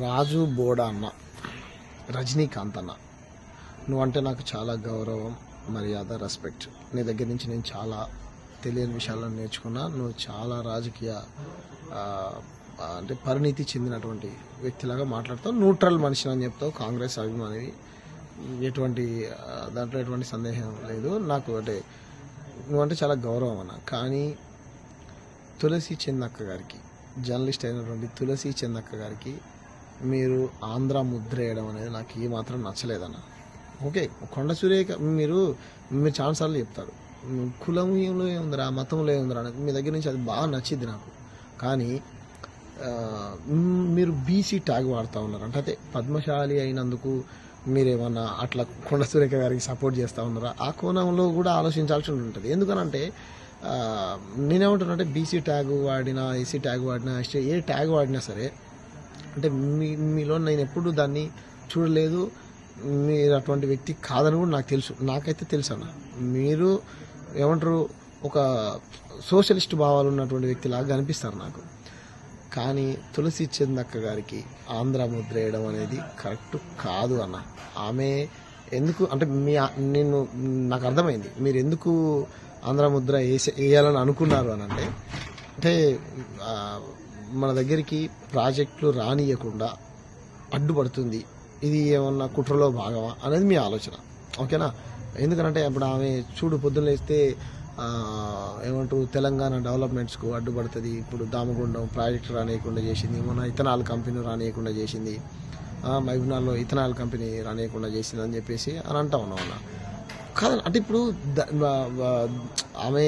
రాజు బోడా అన్న, రజనీకాంత్ అన్న, నువ్వంటే నాకు చాలా గౌరవం, మర్యాద, రెస్పెక్ట్. నీ దగ్గర నుంచి నేను చాలా తెలియని విషయాలను నేర్చుకున్నా. నువ్వు చాలా రాజకీయ అంటే పరిణితి చెందినటువంటి వ్యక్తిలాగా మాట్లాడతావు. న్యూట్రల్ మనిషిని అని చెప్తావు. కాంగ్రెస్ అభిమానివి, ఎటువంటి దాంట్లో ఎటువంటి సందేహం లేదు. నాకు అంటే నువ్వంటే చాలా గౌరవం అన్న. కానీ తులసి చెందక్క గారికి, జర్నలిస్ట్ అయినటువంటి తులసి చెందక్క గారికి మీరు ఆంధ్ర ముద్ర వేయడం అనేది నాకు ఏమాత్రం నచ్చలేదన్న. ఓకే, కొండ సూర్య మీరు చాలాసార్లు చెప్తారు కులంలో ఏముందిరా, మతంలో ఏముందిరా అని. మీ దగ్గర నుంచి అది బాగా నచ్చింది నాకు. కానీ మీరు బీసీ ట్యాగ్ వాడుతూ ఉన్నారు అంటే అదే పద్మశాలి అయినందుకు మీరేమన్నా అట్లా కొండ సురేఖ గారికి సపోర్ట్ చేస్తూ ఉన్నారా? ఆ కోణంలో కూడా ఆలోచించాల్సి ఉంటుంది. ఎందుకనంటే నేనేమంటున్నానంటే బీసీ ట్యాగ్ వాడినా, ఎస్సీ ట్యాగ్ వాడినా, ఎస్టీ ఏ ట్యాగ్ వాడినా సరే అంటే మీలో నేను ఎప్పుడు దాన్ని చూడలేదు. మీరు అటువంటి వ్యక్తి కాదని కూడా నాకు తెలుసు. నాకైతే తెలుసు అన్న. మీరు ఏమంటారు, ఒక సోషలిస్ట్ భావాలు ఉన్నటువంటి వ్యక్తిలాగా కనిపిస్తారు నాకు. కానీ తులసి చందక్క గారికి ఆంధ్ర ముద్ర వేయడం అనేది కరెక్ట్ కాదు అన్న. ఆమె ఎందుకు అంటే నేను నాకు అర్థమైంది మీరు ఎందుకు ఆంధ్ర ముద్ర వేయాలని అనుకున్నారు అని. అంటే మన దగ్గరికి ప్రాజెక్టులు రానియకుండా అడ్డుపడుతుంది, ఇది ఏమన్నా కుట్రలో భాగమా అనేది మీ ఆలోచన. ఓకేనా? ఎందుకంటే ఇప్పుడు ఆమె చూడు పొద్దున్న లేస్తే ఏమంటారు తెలంగాణ డెవలప్మెంట్స్కు అడ్డుపడుతుంది. ఇప్పుడు దామగుండం ప్రాజెక్టు రానియకుండా చేసింది, మన ఇథనాల్ కంపెనీ రానియకుండా చేసింది, మహబూబ్నగర్లో ఇథనాల్ కంపెనీ రానియకుండా చేసింది అని చెప్పేసి అని అంటా ఉన్నాం అన్న. కాదు అంటే ఇప్పుడు ఆమె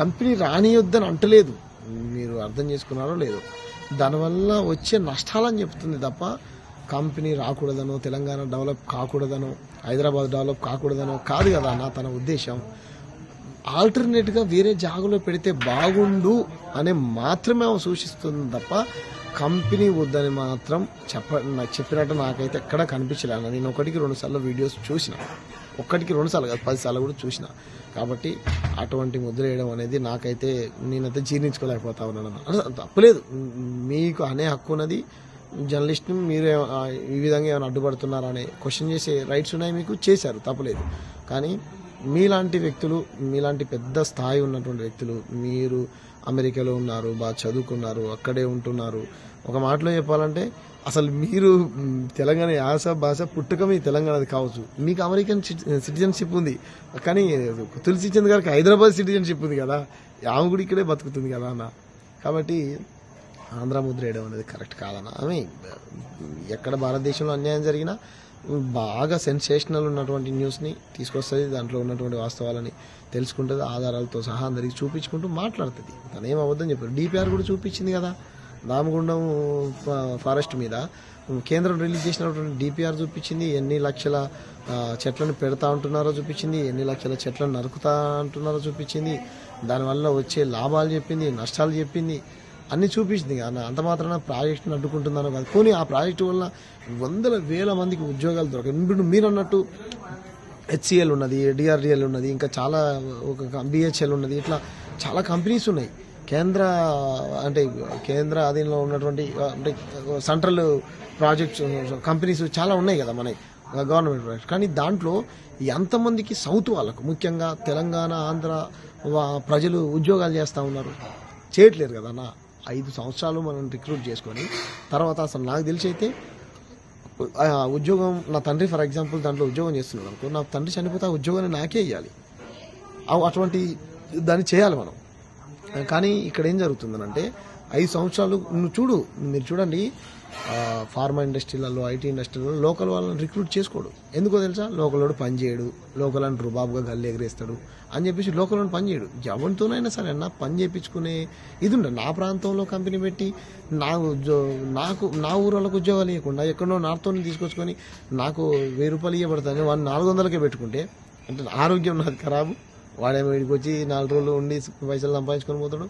కంపెనీ రానియొద్దని అంటలేదు, మీరు అర్థం చేసుకున్నారో లేదో. దానివల్ల వచ్చే నష్టాలని చెప్తుంది తప్ప కంపెనీ రాకూడదనో, తెలంగాణ డెవలప్ కాకూడదనో, హైదరాబాద్ డెవలప్ కాకూడదనో కాదు కదా అన్న తన ఉద్దేశం. ఆల్టర్నేట్గా వేరే జాగలో పెడితే బాగుండు అని మాత్రమే ఆమె సూచిస్తుంది తప్ప కంపెనీ వద్దని మాత్రం చెప్పినట్టు నాకైతే ఎక్కడా కనిపించలేదు. నేను 1-2 సార్లు వీడియోస్ చూసిన, 1-2 సార్లు కాదు 10 సార్లు కూడా చూసిన. కాబట్టి అటువంటి ముద్ర వేయడం అనేది నాకైతే నేనైతే జీర్ణించుకోలేకపోతా ఉన్నాను. తప్పులేదు, మీకు అనే హక్కు ఉన్నది. జర్నలిస్ట్ని మీరు ఈ విధంగా ఏమైనా అడ్డుపడుతున్నారా అనే క్వశ్చన్ చేసే రైట్స్ ఉన్నాయి, మీకు చేశారు, తప్పులేదు. కానీ మీలాంటి వ్యక్తులు, మీలాంటి పెద్ద స్థాయి ఉన్నటువంటి వ్యక్తులు, మీరు అమెరికాలో ఉన్నారు, బాగా చదువుకున్నారు, అక్కడే ఉంటున్నారు. ఒక మాటలో చెప్పాలంటే అసలు మీరు తెలంగాణ యాస భాష పుట్టుక మీ తెలంగాణది కావచ్చు, మీకు అమెరికన్ సిటిజన్షిప్ ఉంది. కానీ తులసి చంద్ గారికి హైదరాబాద్ సిటిజన్షిప్ ఉంది కదా, ఆమె కూడా ఇక్కడే బతుకుతుంది కదా అన్న. కాబట్టి ఆంధ్ర ముద్ర వేయడం అనేది కరెక్ట్ కాదన్న. ఆమె ఎక్కడ భారతదేశంలో అన్యాయం జరిగినా బాగా సెన్సేషనల్ ఉన్నటువంటి న్యూస్ని తీసుకొస్తుంది, దాంట్లో ఉన్నటువంటి వాస్తవాలని తెలుసుకుంటుంది, ఆధారాలతో సహా అందరికి చూపించుకుంటూ మాట్లాడుతుంది. తను ఏం అబద్ధం చెప్పారు. డిపిఆర్ కూడా చూపించింది కదా, దామగుండం ఫారెస్ట్ మీద కేంద్రం రిలీజ్ చేసినటువంటి డిపిఆర్ చూపించింది. ఎన్ని లక్షల చెట్లను పెడతా ఉంటున్నారో చూపించింది, ఎన్ని లక్షల చెట్లను నరుకుతా అంటున్నారో చూపించింది, దానివల్ల వచ్చే లాభాలు చెప్పింది, నష్టాలు చెప్పింది, అన్నీ చూపించింది కదా. అంత మాత్రాన ప్రాజెక్టును అడ్డుకుంటున్నాను కాదు. పోనీ ఆ ప్రాజెక్టు వల్ల వందల వేల మందికి ఉద్యోగాలు దొరకాయి. ఇప్పుడు మీరు అన్నట్టు హెచ్సిఎల్ ఉన్నది, డిఆర్డిఎల్ ఉన్నది, ఇంకా చాలా ఒక బిహెచ్ఎల్ ఉన్నది, ఇట్లా చాలా కంపెనీస్ ఉన్నాయి. కేంద్ర అధీనంలో ఉన్నటువంటి అంటే సెంట్రల్ ప్రాజెక్ట్స్ కంపెనీస్ చాలా ఉన్నాయి కదా మన గవర్నమెంట్ ప్రాజెక్ట్. కానీ దాంట్లో ఎంతమందికి సౌత్ వాళ్ళకు, ముఖ్యంగా తెలంగాణ ఆంధ్ర ప్రజలు ఉద్యోగాలు చేస్తూ ఉన్నారు? చేయట్లేరు కదా అన్న. 5 సంవత్సరాలు మనం రిక్రూట్ చేసుకొని తర్వాత అసలు నాకు తెలిసి అయితే ఉద్యోగం, నా తండ్రి ఫర్ ఎగ్జాంపుల్ దాంట్లో ఉద్యోగం చేస్తున్నాడు అనుకో, నా తండ్రి చనిపోతే ఆ ఉద్యోగాన్ని నాకే ఇవ్వాలి. అటువంటి దాన్ని చేయాలి మనం. కానీ ఇక్కడ ఏం జరుగుతుందనంటే 5 సంవత్సరాలు మీరు చూడండి, ఫార్మా ఇండస్ట్రీలలో, ఐటీ ఇండస్ట్రీలలో లోకల్ వాళ్ళని రిక్రూట్ చేసుకోడు. ఎందుకో తెలుసా? లోకల్ వాడు పని చేయడు, లోకల్ అని రుబాబుగా గల్లి ఎగరేస్తాడు అని చెప్పేసి లోకల్ వాడు పని చేయడు. ఎవరితోనైనా సరే అన్న పని చేయించుకునే ఇది ఉండదు. నా ప్రాంతంలో కంపెనీ పెట్టి నా ఊరు వాళ్ళకు ఉద్యోగాలు ఇవ్వకుండా ఎక్కడో నార్త్తో తీసుకొచ్చుకొని నాకు 1000 రూపాయలు ఇవ్వబడతాను, వాడిని 400కే పెట్టుకుంటే అంటే ఆరోగ్యం నాది ఖరాబు. వాడేమో వీడికి వచ్చి 4 రోజులు ఉండి పైసలు సంపాదించుకొని పోతాడు.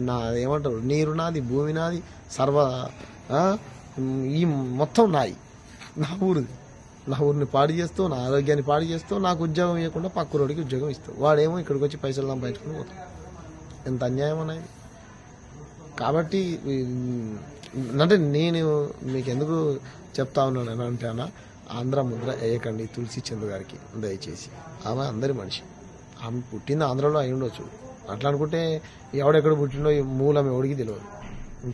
నా ఏమంటారు, నీరు నాది, భూమి నాది, ఈ మొత్తం నాయి, నా ఊరిని పాడు చేస్తూ, నా ఆరోగ్యాన్ని పాడు చేస్తూ, నాకు ఉద్యోగం ఇవ్వకుండా పక్కరోడికి ఉద్యోగం ఇస్తావు. వాడేమో ఇక్కడికి వచ్చి పైసలు సంపాదించుకొని పోతాడు. ఎంత అన్యాయం అనేది. కాబట్టి అంటే నేను మీకు ఎందుకు చెప్తా ఉన్నాను అని అంటే అన్న, ఆంధ్ర ముద్ర వేయకండి తులసి చంద్ గారికి దయచేసి. ఆమె అందరి మనిషి, ఆమె పుట్టింది ఆంధ్రలో అయి ఉండొచ్చు. అట్లా అనుకుంటే ఎవడెక్కడ పుట్టిండో ఈ మూలం ఎవడికి తెలియదు.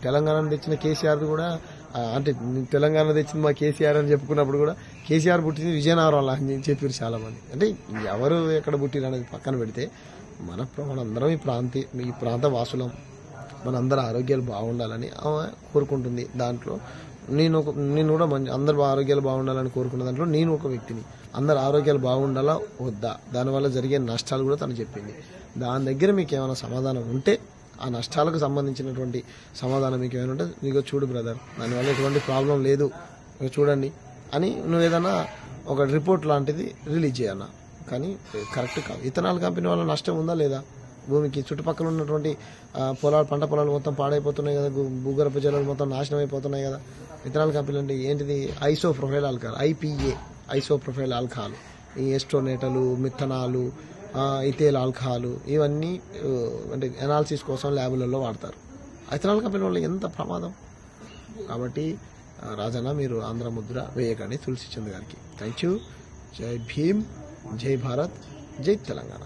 తెలంగాణ తెచ్చిన కేసీఆర్ది కూడా అంటే తెలంగాణ తెచ్చింది మా కేసీఆర్ అని చెప్పుకున్నప్పుడు కూడా కేసీఆర్ పుట్టింది విజయనగరం అని చెప్పారు చాలా మంది. అంటే ఎవరు ఎక్కడ పుట్టిరు అనేది పక్కన పెడితే మనందరం ఈ ప్రాంత వాసులం, మనందరి ఆరోగ్యాలు బాగుండాలని ఆమె కోరుకుంటుంది. దాంట్లో నేను కూడా అందరు ఆరోగ్యాలు బాగుండాలని కోరుకున్న దాంట్లో నేను ఒక వ్యక్తిని. అందరు ఆరోగ్యాలు బాగుండాలా వద్దా, దానివల్ల జరిగే నష్టాలు కూడా తను చెప్పింది. దాని దగ్గర మీకు ఏమైనా సమాధానం ఉంటే, ఆ నష్టాలకు సంబంధించినటువంటి సమాధానం మీకు ఏమైనా ఉంటే, నీకు చూడు బ్రదర్, దానివల్ల ఎటువంటి ప్రాబ్లం లేదు, చూడండి అని నువ్వేదన్నా ఒక రిపోర్ట్ లాంటిది రిలీజ్ చేయన్నా. కానీ కరెక్ట్ కాదు. ఇథనాల్ కంపెనీ వల్ల నష్టం ఉందా లేదా? భూమికి చుట్టుపక్కల ఉన్నటువంటి పంట పొలాలు మొత్తం పాడైపోతున్నాయి కదా, భూగర్భ జలాలు మొత్తం నాశనం అయిపోతున్నాయి కదా. ఇథనాల్ కంపెనీలు అంటే ఏంటిది? ఐసోప్రొఫైల్ ఆల్కహాల్, IPA, ఐసోప్రొఫైల్ ఆల్కహాల్, ఈ ఎస్టోనేటలు, మిథనాలు, ఇథేల్ ఆల్కహాల్, ఇవన్నీ అంటే ఎనాలిసిస్ కోసం ల్యాబులలో వాడతారు. ఇథనాల్ కంపెనీ వల్ల ఎంత ప్రమాదం. కాబట్టి రాజన్న, మీరు ఆంధ్ర ముద్ర వేయకండి తులసి చంద్ గారికి. Thank you. జై భీమ్, జై భారత్, జై తెలంగాణ.